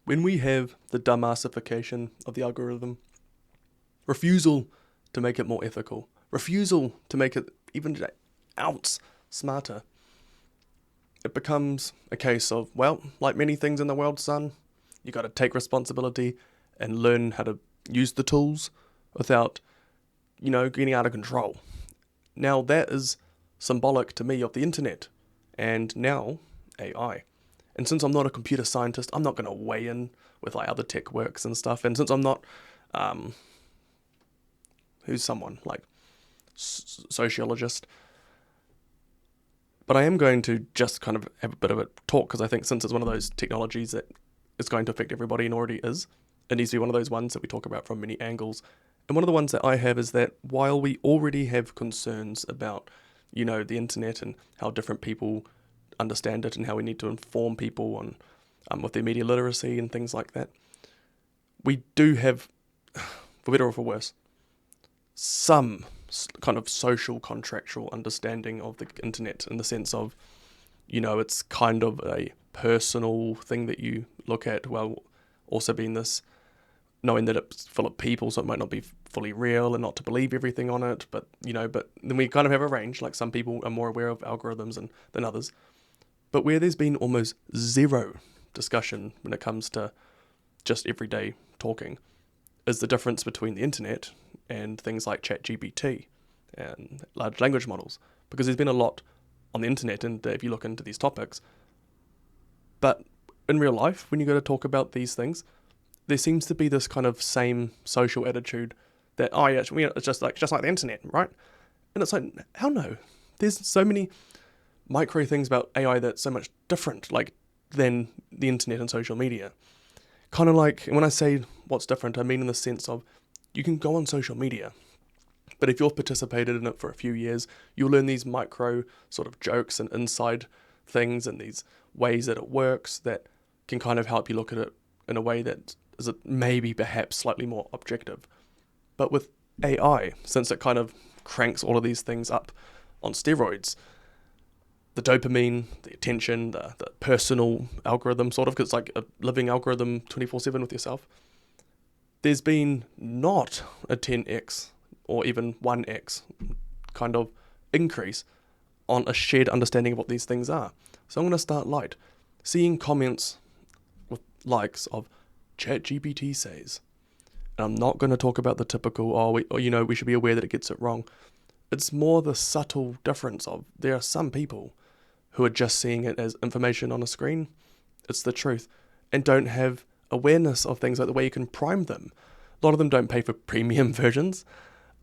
When we have the dumbassification of the algorithm, refusal to make it more ethical, refusal to make it even an ounce smarter, it becomes a case of, well, like many things in the world, son, you got to take responsibility and learn how to use the tools without, getting out of control. Now that is symbolic to me of the internet and now AI. And since I'm not a computer scientist, I'm not going to weigh in with like other tech works and stuff. And since I'm not, who's someone like sociologist, but I am going to just kind of have a bit of a talk because I think since it's one of those technologies that is going to affect everybody and already is, it needs to be one of those ones that we talk about from many angles. And one of the ones that I have is that while we already have concerns about, the internet and how different people understand it and how we need to inform people on with their media literacy and things like that, we do have, for better or for worse, some kind of social contractual understanding of the internet in the sense of, it's kind of a personal thing that you look at while also being this, knowing that it's full of people, so it might not be fully real and not to believe everything on it, but then we kind of have a range, like some people are more aware of algorithms than others. But where there's been almost zero discussion when it comes to just everyday talking is the difference between the internet and things like ChatGPT and large language models. Because there's been a lot on the internet, and if you look into these topics, but in real life, when you go to talk about these things, there seems to be this kind of same social attitude that, oh yeah, it's just like the internet, right? And it's like, hell no. There's so many micro things about AI that's so much different, than the internet and social media. Kind of like, when I say what's different, I mean in the sense of, you can go on social media, but if you've participated in it for a few years, you'll learn these micro sort of jokes and inside things and these ways that it works that can kind of help you look at it in a way that is maybe perhaps slightly more objective. But with AI, since it kind of cranks all of these things up on steroids, the dopamine, the attention, the personal algorithm sort of, because it's like a living algorithm 24/7 with yourself, there's been not a 10x or even 1x kind of increase on a shared understanding of what these things are. So I'm going to start light. Seeing comments with likes of ChatGPT says, and I'm not going to talk about the typical, we should be aware that it gets it wrong. It's more the subtle difference of, there are some people who are just seeing it as information on a screen, it's the truth, and don't have awareness of things like the way you can prime them. A lot of them don't pay for premium versions.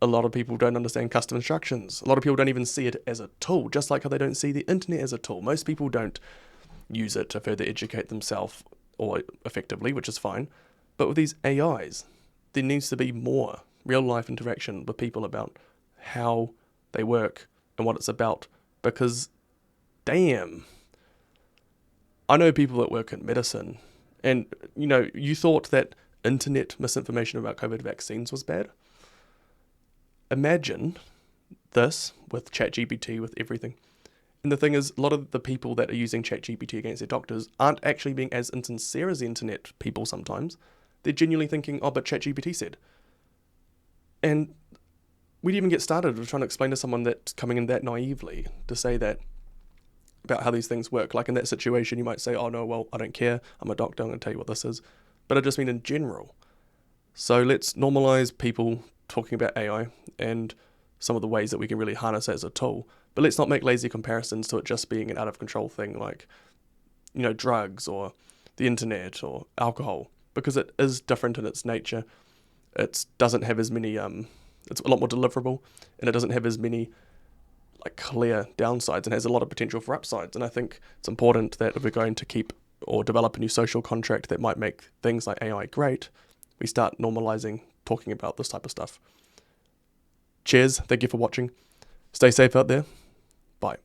A lot of people don't understand custom instructions. A lot of people don't even see it as a tool, just like how they don't see the internet as a tool. Most people don't use it to further educate themselves or effectively, which is fine. But with these AIs, there needs to be more real life interaction with people about how they work and what it's about. Because, damn, I know people that work in medicine, and you thought that internet misinformation about COVID vaccines was bad. Imagine this with ChatGPT, with everything. And the thing is, a lot of the people that are using ChatGPT against their doctors aren't actually being as insincere as the internet people sometimes. They're genuinely thinking, oh, but ChatGPT said. And we didn't even get started with trying to explain to someone that's coming in that naively to say that about how these things work. Like in that situation, you might say, oh no, well, I don't care. I'm a doctor. I'm going to tell you what this is. But I just mean in general. So let's normalize people talking about AI and some of the ways that we can really harness it as a tool. But let's not make lazy comparisons to it just being an out of control thing like, drugs or the internet or alcohol, because it is different in its nature. It doesn't have as many, it's a lot more deliverable, and it doesn't have as many clear downsides, and has a lot of potential for upsides. And I think it's important that if we're going to keep or develop a new social contract that might make things like AI great, we start normalizing talking about this type of stuff. Cheers, thank you for watching. Stay safe out there. Bye.